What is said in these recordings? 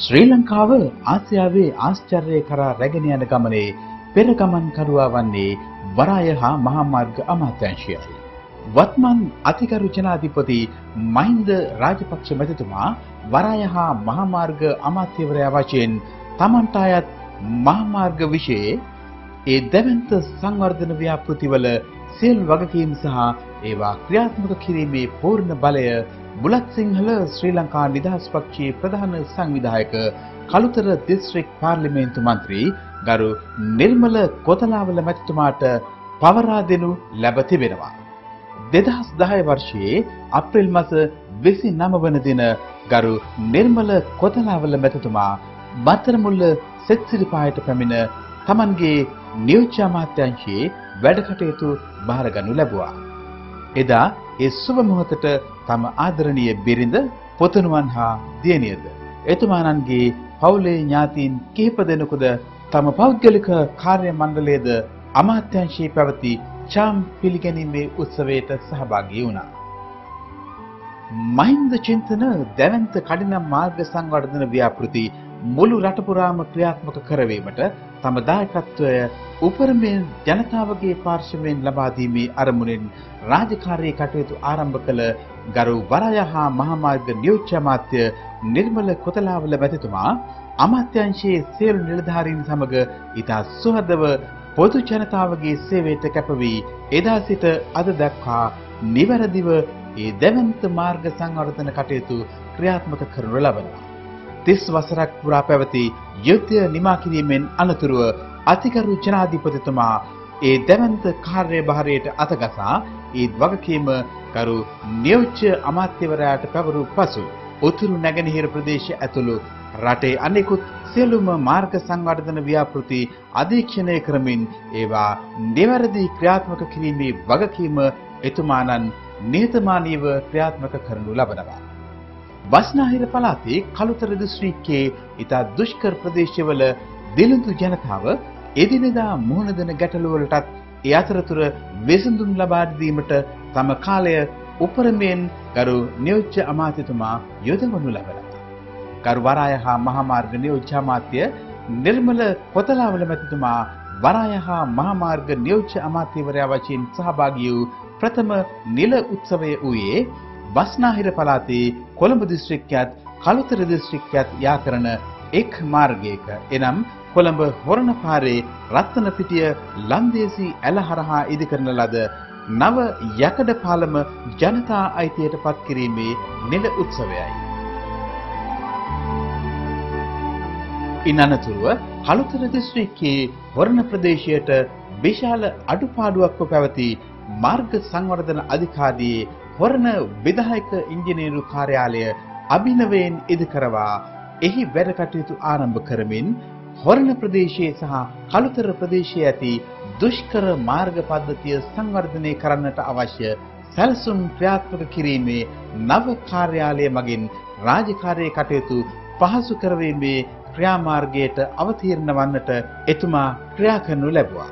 ශ්‍රී ලංකාව ආසියාවේ ආශ්චර්ය කරා රැගෙන යන ගමනේ පෙර ගමන් කරුවා වන්නේ වරාය හා මහා මාර්ග අමාත්‍යාංශයයි. වත්මන් අතිගරු ජනාධිපති මහින්ද රාජපක්ෂ මැතිතුමා වරාය හා මහා මාර්ග අමාත්‍යවරයා වශයෙන් තමන්ට අයත් මහා මාර්ග විෂයේ ඒ දැවැන්ත සංවර්ධන ව්‍යාපෘතිවල සියලු වගකීම් සහ ඒවා ක්‍රියාත්මක කිරීමේ පූර්ණ බලය බුලත් සිංහල ශ්‍රී ලංකා නිදහස් පක්ෂයේ ප්‍රධාන සංවිධායක කළුතර දිස්ත්‍රික් පාර්ලිමේන්තු මන්ත්‍රී ගරු නිර්මල කොතලාවල මැතිතුමාට පවරා දෙනු ලැබ තිබෙනවා. 2010 වර්ෂයේ අප්‍රේල් මාස 29 වන දින ගරු නිර්මල කොතලාවල මැතිතුමා බත්තරමුල්ල සෙත්සිරිපායට පැමිණ තමන්ගේ නියෝජ්‍ය අමාත්‍යාංශයේ වැඩ කටයුතු බාර ගනු ලැබුවා. එදා ඒ සුබ මොහොතට තම ආදරණීය බිරිඳ පොතණුවන් හා දියණියද එතුමාණන්ගේ පවුලේ ඥාතීන් කිහිප දෙනෙකුද තම පෞද්ගලික කාර්ය මණ්ඩලයේද අමාත්‍යාංශයේ පැවති චාම් පිළිගැනීමේ උත්සවයට සහභාගී වුණා. මහින්ද චින්තන දැවැන්ත කඩිනම් මාර්ග සංවර්ධන ව්‍යාපෘති මුළු රට පුරාම ක්‍රියාත්මක කරවීමට තම දායකත්වය උපරිමයෙන් ජනතාවගේ පාර්ශවයෙන් ලබා දීමේ අරමුණෙන් රාජකාරී කටයුතු ආරම්භ කළ ගරු වරාය හා මහා මාර්ග නියෝජ්‍ය අමාත්‍ය නිර්මල කොතලාවල මැතිතුමා අමාත්‍යාංශයේ සියලු නිලධාරීන් සමග ඉතා සුහදව පොදු ජනතාවගේ සේවයට කැප වී එදා සිට අද දක්වා නිවැරදිව ඒ දැවැන්ත මාර්ග සංවර්ධන කටයුතු ක්‍රියාත්මක කරනු ලබනවා. 30 වසරක් පුරා පැවති යුද්ධය නිමා කිරීමෙන් අනතුරුව අතිගරු ජනාධිපතිතුමා ඒ දැවැන්ත කාර්යභාරයට අතගසා ඒ වගකීම කරු නියෝජ්‍ය අමාත්‍යවරයාට පැවරු පසු උතුරු නැගෙනහිර ප්‍රදේශ ඇතුළු රටේ අනෙකුත් සියලුම මාර්ග සංවර්ධන ව්‍යාපෘති අධීක්ෂණය කරමින් ඒවා නිවැරදි ක්‍රියාත්මක කිරීමේ වගකීම එතුමාණන් නිහතමානීව ක්‍රියාත්මක කරනු ලබනවා. බස්නාහිර පළාතේ කළුතර දිස්ත්‍රික්කයේ ඉතා දුෂ්කර ප්‍රදේශවල දිලිඳු ජනතාව එදිනෙදා මුහුණ දෙන ගැටලු වලටත් ඒ අතරතුර විසඳුම් ලබා දීමට තම කාලය උපරිමයෙන් ගරු නියෝජ්‍ය අමාත්‍යතුමා යොදවනු ලබනවා. ගරු වරාය හා මහා මාර්ග නියෝජ්‍ය අමාත්‍ය නිර්මල කොතලාවල මැතිතුමා වරාය හා මහා මාර්ග නියෝජ්‍ය අමාත්‍යවරයා වශයෙන් සහභාගී වූ ප්‍රථම නිල උත්සවය වූයේ බස්නාහිර පළාතේ කොළඹ දිස්ත්‍රික්කයත් කළුතර දිස්ත්‍රික්කයත් යා කරන එක් මාර්ගයක එනම් කොළඹ හොරණ පාරේ රත්නපිටිය ලන්දේසි ඇල හරහා ඉදිකරන ලද නව යකඩ පාලම ජනතා අයිතියට පත් කිරීමේ නිල උත්සවයයි. ඉන් අනතුරුව කළුතර දිස්ත්‍රික්කයේ හොරණ ප්‍රදේශයට විශාල අඩුපාඩුවක්ව පැවති මාර්ග සංවර්ධන අධිකාරියේ හොරණ විධායක ඉංජිනේරු කාර්යාලය අභිනවයෙන් ඉදිකරවා එහි වැඩ කටයුතු ආරම්භ කරමින් හොරණ ප්‍රදේශයේ සහ කළුතර ප්‍රදේශයේ ඇති දුෂ්කර මාර්ග පද්ධතිය සංවර්ධනය කරන්නට අවශ්‍ය සැලසුම් ක්‍රියාත්මක කිරීමේ නව කාර්යාලය මගින් රාජකාරී කටයුතු පහසු කරවීමේ ක්‍රියාමාර්ගයට අවතීර්ණ වන්නට එතුමා ක්‍රියා කරනු ලැබුවා.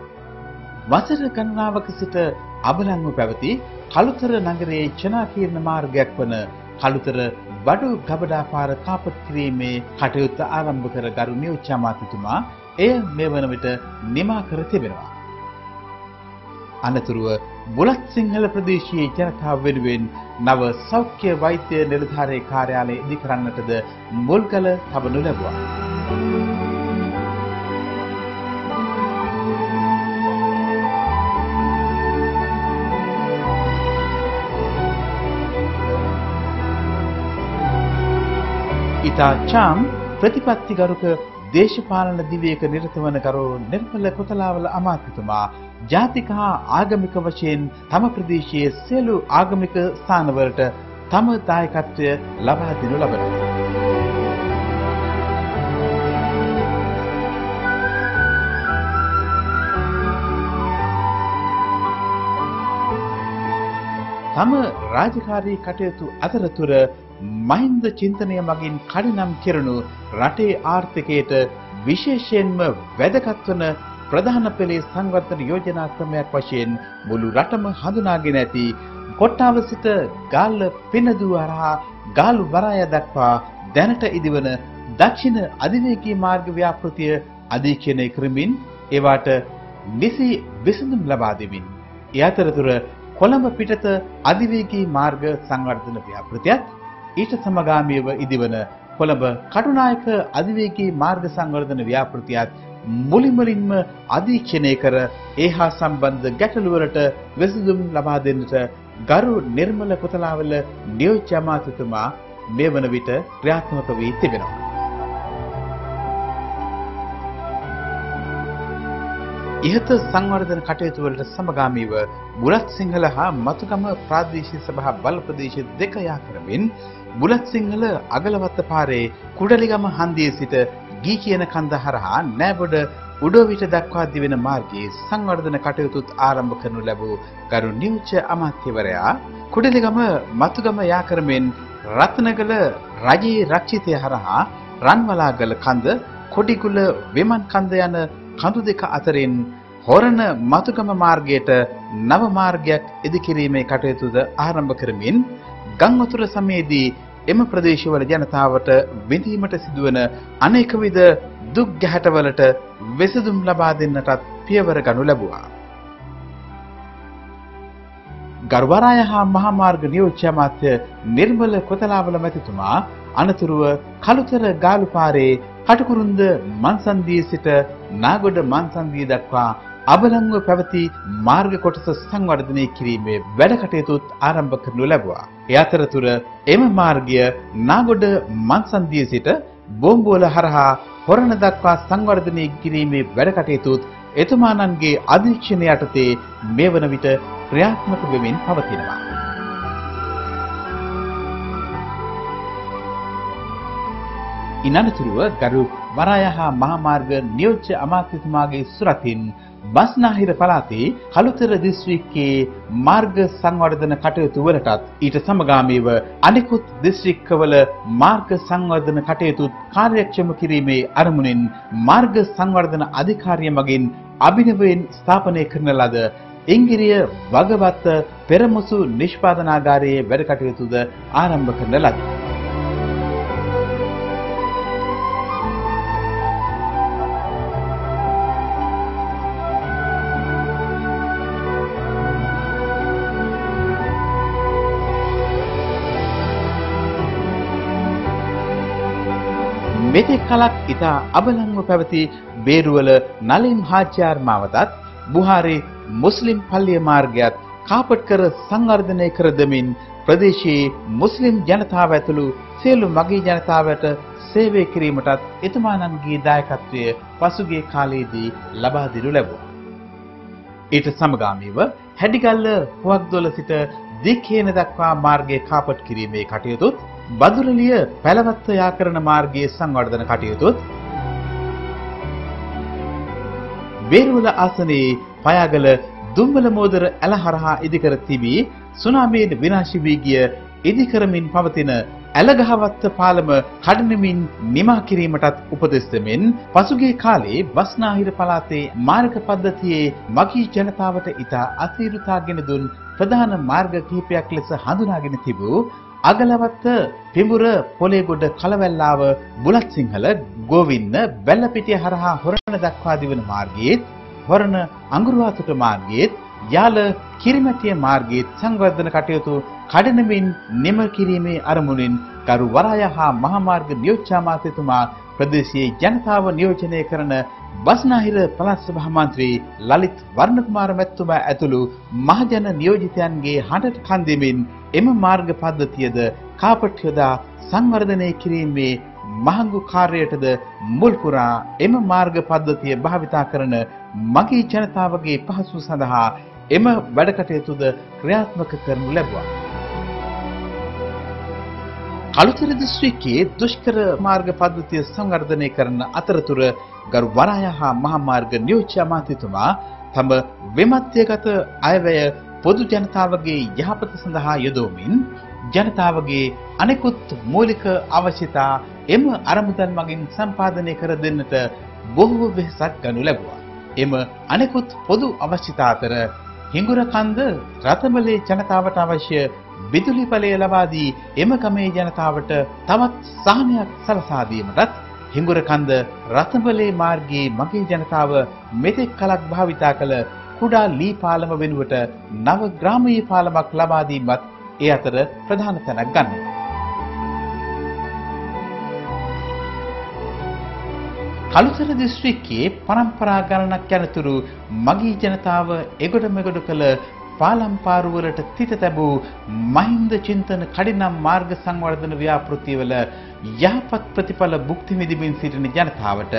වසර ගණනාවක සිට අබලන්ව පැවති කළුතර නගරයේ ජනාකීර්ණ මාර්ගයක් වන කළුතර බඩු ගබඩා පාර කාපට් කිරීමේ කටයුත්ත ආරම්භ කර ගරු නියෝජ්‍ය අමාත්‍යතුමා එය මේ වන විට නිමා කර තිබෙනවා. අනතුරුව බුලත් සිංහල ප්‍රදේශයේ ජනතාව වෙනුවෙන් නව සෞඛ්‍ය වෛද්‍ය නිලධාරී කාර්යාලය ඉදිකරන්නටද මුල්ගල තබනු ලැබුවා. ඉතා චාම් ප්‍රතිපත්තිගරුක දේශපාලන දිවියක නිරත වන ගරු නිර්මල කොතලාවල අමාත්‍යතුමා ජාතික හා ආගමික වශයෙන් තම ප්‍රදේශයේ සියලු ආගමික ස්ථානවලට තම දායකත්වය ලබා දෙනු ලබනවා. තම රාජකාරී කටයුතු අතරතුර මහින්ද චින්තනය මගින් කඩිනම් කෙරෙනු රටේ ආර්ථිකයට විශේෂයෙන්ම වැදගත් වන ප්‍රධාන පෙළේ සංවර්ධන යෝජනා ක්‍රමයක් වශයෙන් මුළු රටම හඳුනාගෙන ඇති කොට්ටාව සිට ගාල්ල පිනදුව හරහා ගාල්ල වරාය දක්වා දැනට ඉදිවන දක්ෂිණ අධිවේගී මාර්ග ව්‍යාපෘතිය අධීක්ෂණය කරමින් ඒවට නිසි විසඳුම් ලබා දෙමින් ඒ අතරතුර කොළඹ පිටත අධිවේගී මාර්ග සංවර්ධන ව්‍යාපෘතියත් ඊට සමගාමීව ඉදිවන කොළඹ කටුනායක අධිවේගී මාර්ග සංවර්ධන ව්‍යාපෘතියත් මුලින්ම අධීක්ෂණය කර ඒහා සම්බන්ධ ගැටලු වලට විසඳුම් ලබා දෙන්නට ගරු නිර්මල කොතලාවල නියෝජ්‍ය අමාත්‍යතුමා මේ වන විට ක්‍රියාත්මක වී තිබෙනවා. ඉහත සංවර්ධන කටයුතු වලට සමගාමීව බුලත් සිංහල හා මතුගම ප්‍රාදේශීය සභා බල ප්‍රදේශ දෙක යා කරමින් බුලත් සිංහල අගලවත්ත පාරේ කුඩලිගම හන්දියේ සිට ගී කියන කන්ද හරහා නෑබොඩ උඩවිට දක්වා දිවෙන මාර්ගයේ සංවර්ධන කටයුතුත් ආරම්භ කරනු ලැබූ ගරු නියෝජ්‍ය අමාත්‍යවරයා කුඩලිගම මතුගම යා කරමින් රත්නගල රජයේ රක්ෂිතය හරහා රන්වලාගල කන්ද කොඩිගුල වෙමන් කන්ද යන කඳු දෙක අතරින් හොරණ මතුගම මාර්ගයට නව මාර්ගයක් ඉදිකිරීමේ කටයුතුද ආරම්භ කරමින් ගංවතුර සමයේදී එම ප්‍රදේශවල ජනතාවට විඳීමට සිදුවන අනේක විද දුක් ගැහැටවලට විසඳුම් ලබා දෙන්නටත් පියවර ගනු ලැබුවා. ගර්වරාය හා මහා මාර්ග නියෝජ්‍ය අමාත්‍ය නිර්මල කොතලාවල මැතිතුමා අනතුරුව කළුතර ගාලු පාරේ කටුකුරුන්ද මන්සන්දියේ සිට නාගොඩ මන්සන්දිය දක්වා අබලන්ව පැවති මාර්ග කොටස සංවර්ධනය කිරීමේ වැඩ කටයුතුත් ආරම්භ කරනු ලැබුවා. ඒ අතරතුර එම මාර්ගය නාගොඩ මන්සන්දියේ සිට බෝම්බුවල හරහා හොරණ දක්වා සංවර්ධනය කිරීමේ වැඩ කටයුතුත් එතුමාණන්ගේ අධීක්ෂණය යටතේ මේ වන විට ක්‍රියාත්මක වෙමින් පවතිනවා. ඉනනතුරුව ගරු වරාය හා මහා මාර්ග නියෝජ්‍ය අමාත්‍යතුමාගේ සුරතින් බස්නාහිර පළාතේ කළුතර දිස්ත්‍රික්කයේ මාර්ග සංවර්ධන කටයුතු වලටත් ඊට සමගාමීව අනෙකුත් දිස්ත්‍රික්කවල මාර්ග සංවර්ධන කටයුතු කාර්යක්ෂම කිරීමේ අරමුණින් මාර්ග සංවර්ධන අධිකාරිය මගින් අභිනවයෙන් ස්ථාපනය කරන ලද ඉංගිරිය වගවත්ත පෙරමුසු නිෂ්පාදනාගාරයේ වැඩ කටයුතුද ආරම්භ කරන ලදී. මෙතෙක් කලක් ඉතා අබලන්ව පැවති බේරුවල නලින් හාජ්‍යාර් මාවතත් බුහාරේ මුස්ලිම් පල්ලිය මාර්ගයත් කාපට්කර සංවර්ධනය කර දෙමින් ප්‍රදේශයේ මුස්ලිම් ජනතාව ඇතුළු සියලු මගී ජනතාවට සේවය කිරීමටත් එතුමාණන්ගේ දායකත්වය පසුගිය කාලයේදී ලබා දෙනු ලැබුවා. ඊට සමගාමීව හැඩිගල්ල හුවක්දොල සිට දික්හේන දක්වා මාර්ගය කාපට් කිරීමේ කටයුතුත් බදුරලිය පැලවත්ත යා කරන මාර්ගයේ සංවර්ධන කටයුතුත් බේරුවල ආසනයේ පයාගල දුම්බල මෝදර ඇල හරහා ඉදිකර තිබී සුනාමියෙන් විනාශ වී ගිය ඉදිකරමින් පවතින ඇලගහවත්ත පාලම කඩනමින් නිමා කිරීමටත් උපදෙස් දෙමින් පසුගිය කාලේ බස්නාහිර පළාතේ මාර්ග පද්ධතියේ මගී ජනතාවට ඉතා අසීරුතාගෙන දුන් ප්‍රධාන මාර්ග කිහිපයක් ලෙස හඳුනාගෙන තිබූ අගලවත්ත පිඹුර පොලේගොඩ කලවැල්ලාව බුලත් සිංහල ගෝවින්න බැල්ලපිටිය හරහා හොරණ දක්වා දිවන මාර්ගයේ හොරණ අඟුරුවාතුට මාර්ගයේ යාල කිරිමැටිය මාර්ගයේ සංවර්ධන කටයුතු කඩනමින් නිම කිරීමේ අරමුණින් ගරු වරාය හා මහා මාර්ග නියෝජ්‍ය අමාත්‍යතුමා ප්‍රදේශයේ ජනතාව නියෝජනය කරන බස්නාහිර පළාත් සභා මන්ත්‍රී ලලිත් වර්ණකුමාර මැතිතුමා ඇතුළු මහජන නියෝජිතයන්ගේ හඬට කන් දෙමින් එම මාර්ග පද්ධතියද කාපට් යොදා සංවර්ධනය කිරීමේ මහඟු කාර්යයටද මුල් පුරා එම මාර්ග පද්ධතිය භාවිතා කරන මගී ජනතාවගේ පහසු සඳහා එම වැඩ කටයුතුද ක්‍රියාත්මක කරනු ලැබුවා. කළුතර දිස්ත්‍රික්කයේ දුෂ්කර මාර්ග පද්ධතිය සංවර්ධනය කරන අතරතුර ගරු වරාය හා මහා මාර්ග නියෝජ්‍ය අමාත්‍යතුමා තම විමත්‍යගත අයවැය පොදු ජනතාවගේ යහපත සඳහා යොදවමින් ජනතාවගේ අනෙකුත් මූලික අවශ්‍යතා එම අරමුදල් මගින් සම්පාදනය කර දෙන්නට බොහෝ වෙහෙසක් ගනු ලැබුවා. එම අනෙකුත් පොදු අවශ්‍යතා අතර හිඟුරකන්ද රතමලේ ජනතාවට අවශ්‍ය විදුලි බලය ලබා දී එම ගමේ ජනතාවට තවත් සහනයක් සලසා දීමටත් හිඟුරකන්ද රත්නබලේ මාර්ගයේ මගේ ජනතාව මෙතෙක් කලක් භාවිතා කළ කුඩා ලී පාලම වෙනුවට නව ග්‍රාමීය පාලමක් ලබා දීමත් ඒ අතර ප්‍රධාන තැනක් ගන්නවා. කළුතර දිස්ත්‍රික්කයේ පරම්පරා ගණනක් යනතුරු මගී ජනතාව එගොඩ මෙගොඩ කළ පාලම් පාරුවලට තිත තැබූ මහින්ද චින්තන කඩිනම් මාර්ග සංවර්ධන ව්‍යාපෘතිවල යහපත් ප්‍රතිඵල භුක්ති විඳිමින් සිටින ජනතාවට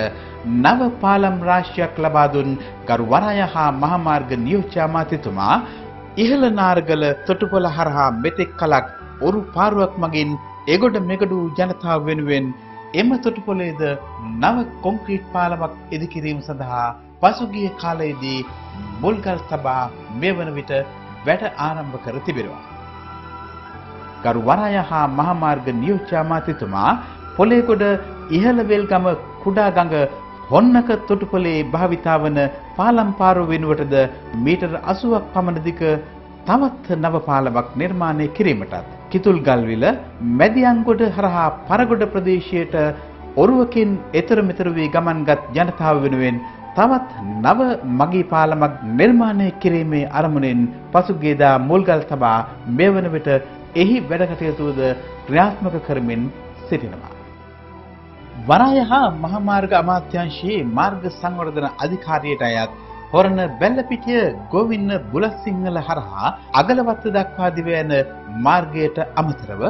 නව පාලම් රාශියක් ලබා දුන් ගරු වරාය හා මහාමාර්ග නියෝජ්‍ය අමාත්‍යතුමා ඉහළ නාරගල තොටුපොළ හරහා මෙතෙක් කලක් ඔරු පාරුවක් මගින් එගොඩ මෙගොඩ ජනතාව වෙනුවෙන් එම තොටුපොළේද නව කොන්ක්‍රීට් පාලමක් ඉදිකිරීම සඳහා පසුගිය කාලයේදී මුල්ගල් තබා මේ වන විට වැඩ ආරම්භ කර තිබෙනවා. ගරු වරාය හා මහාමාර්ග නියෝජ්‍ය අමාත්‍යතුමා පොළේගොඩ ඉහළ වෙල්ගම කුඩා ගඟ හොන්නක තොටුපොළේ භාවිතා වන පාලම් පාරුව වෙනුවටද මීටර් 80ක් පමණ දිග තවත් නව පාලමක් නිර්මාණය කිරීමටත් කිතුල්ගල්විල මැදියන්ගොඩ හරහා පරගොඩ ප්‍රදේශයට ඔරුවකින් එතර මෙතර වී ගමන්ගත් ජනතාව වෙනුවෙන් තවත් නව මගී පාලමක් නිර්මාණය කිරීමේ අරමුණෙන් පසුගියදා මුල්ගල් තබා මේ වන විට එහි වැඩ කටයුතුද ක්‍රියාත්මක කරමින් සිටිනවා. වරාය හා මහාමාර්ග අමාත්‍යාංශයේ මාර්ග සංවර්ධන අධිකාරියට අයත් හොරණ බැල්ලපිටිය ගෝවින්න බුලත්සිංහල හරහා අගලවත්ත දක්වා දිව යන මාර්ගයට අමතරව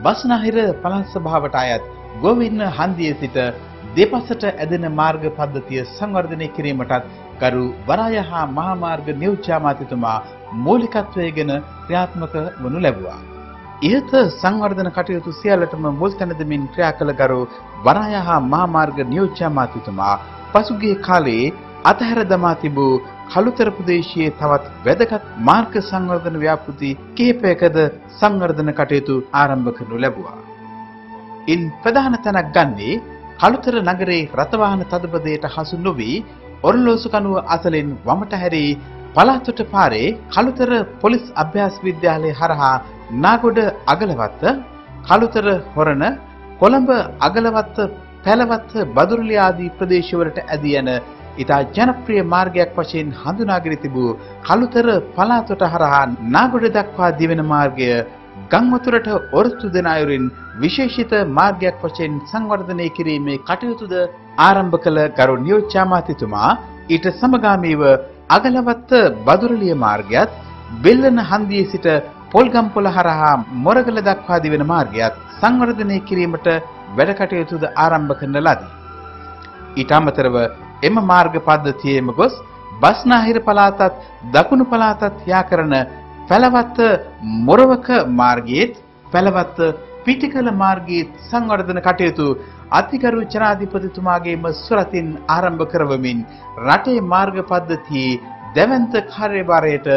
බස්නාහිර පළාත් සභාවට අයත් ගෝවින්න හන්දියේ සිට දෙපසට ඇදෙන මාර්ග පද්ධතිය සංවර්ධනය කිරීමටත් ගරු වරාය හා මහාමාර්ග නියෝජ්‍ය අමාත්‍යතුමා මූලිකත්වයේගෙන ක්‍රියාත්මක වනු ලැබුවා. ඉහත සංවර්ධන කටයුතු සියල්ලටම මුල් තැන දෙමින් ක්‍රියා කළ ගරු වරාය හා මහාමාර්ග නියෝජ්‍ය අමාත්‍යතුමා පසුගිය කාලයේ අතහැර දමා තිබූ කළුතර ප්‍රදේශයේ තවත් වැදගත් මාර්ග සංවර්ධන ව්‍යාපෘති කිහිපයකද සංවර්ධන කටයුතු ආරම්භ කරනු ලැබුවා. ඉන් ප්‍රධාන තැනක් ගන්නේ කළුතර නගරයේ රථවාහන තදබදයට හසු නොවි ඔරලෝසු කනුව අසලින් වමට හැරී පළාතට පාරේ කළුතර පොලිස් අභ්‍යාස විද්‍යාලය හරහා නාගොඩ අගලවත්ත කළුතර හොරණ කොළඹ අගලවත්ත පැලවත්ත බදුරුලිය ආදී ප්‍රදේශවලට ඇදී යන ඉතා ජනප්‍රිය මාර්ගයක් වශයෙන් හඳුනාගෙන තිබූ කළුතර පළාතට හරහා නාගොඩ දක්වා දිවෙන මාර්ගය ගංවතුරට ඔරොත්තු දෙන අයුරින් විශේෂිත මාර්ගයක් වශයෙන් සංවර්ධනය කිරීමේ කටයුතුද ආරම්භ කළ ගරු නියෝජ්‍ය අමාත්‍යතුමා ඊට සමගාමීව අගලවත්ත බදුරුලිය මාර්ගයත් බෙල්ලන හන්දියේ සිට පොල්ගම්පොළ හරහා මොරගල දක්වා දිවෙන මාර්ගයත් සංවර්ධනය කිරීමට වැඩ කටයුතුද ආරම්භ කරන ලදී. ඊට අමතරව එම මාර්ග පද්ධතියේම ගොස් බස්නාහිර පළාතත් දකුණු පළාතත් යා කරන පැලවත්ත මොරවක මාර්ගයේත් පැලවත්ත පිටිකල මාර්ගයේ සංවර්ධන කටයුතු අතිගරු ජනාධිපතිතුමාගේම සුරතින් ආරම්භ කරවමින් රටේ මාර්ග පද්ධතියේ දැවැන්ත කාර්යභාරයට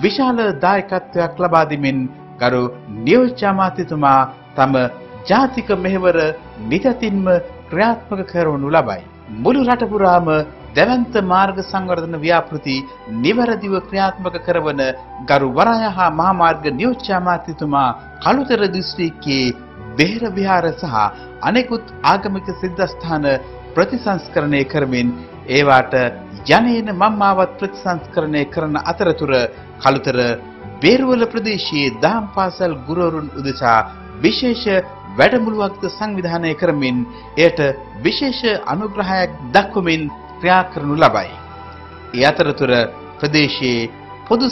විශාල දායකත්වයක් ලබා දෙමින් ගරු නියෝජ්‍ය අමාත්‍යතුමා තම ජාතික මෙහෙවර නිතින්ම ක්‍රියාත්මක කරවනු ලබයි. මුළු රට පුරාම දැවැන්ත මාර්ග සංවර්ධන ව්‍යාපෘති නිවැරදිව ක්‍රියාත්මක කරවන ගරු වරාය හා මහාමාර්ග නියෝජ්‍ය අමාත්‍යතුමා කළුතර දිස්ත්‍රික්කයේ බෙහෙර විහාර සහ අනෙකුත් ආගමික සිද්ධාස්ථාන ප්‍රතිසංස්කරණය කරමින් ඒවාට යන්නේන මම්මාවත් ප්‍රතිසංස්කරණය කරන අතරතුර කළුතර බේරුවල ප්‍රදේශයේ දහම් පාසල් ගුරුවරුන් උදෙසා විශේෂ වැඩමුළුවක්ද සංවිධානය කරමින් එයට විශේෂ අනුග්‍රහයක් දක්වමින් ක්‍රියා කරනු ලබයි. ඒ අතරතුර ප්‍රදේශයේ පොදු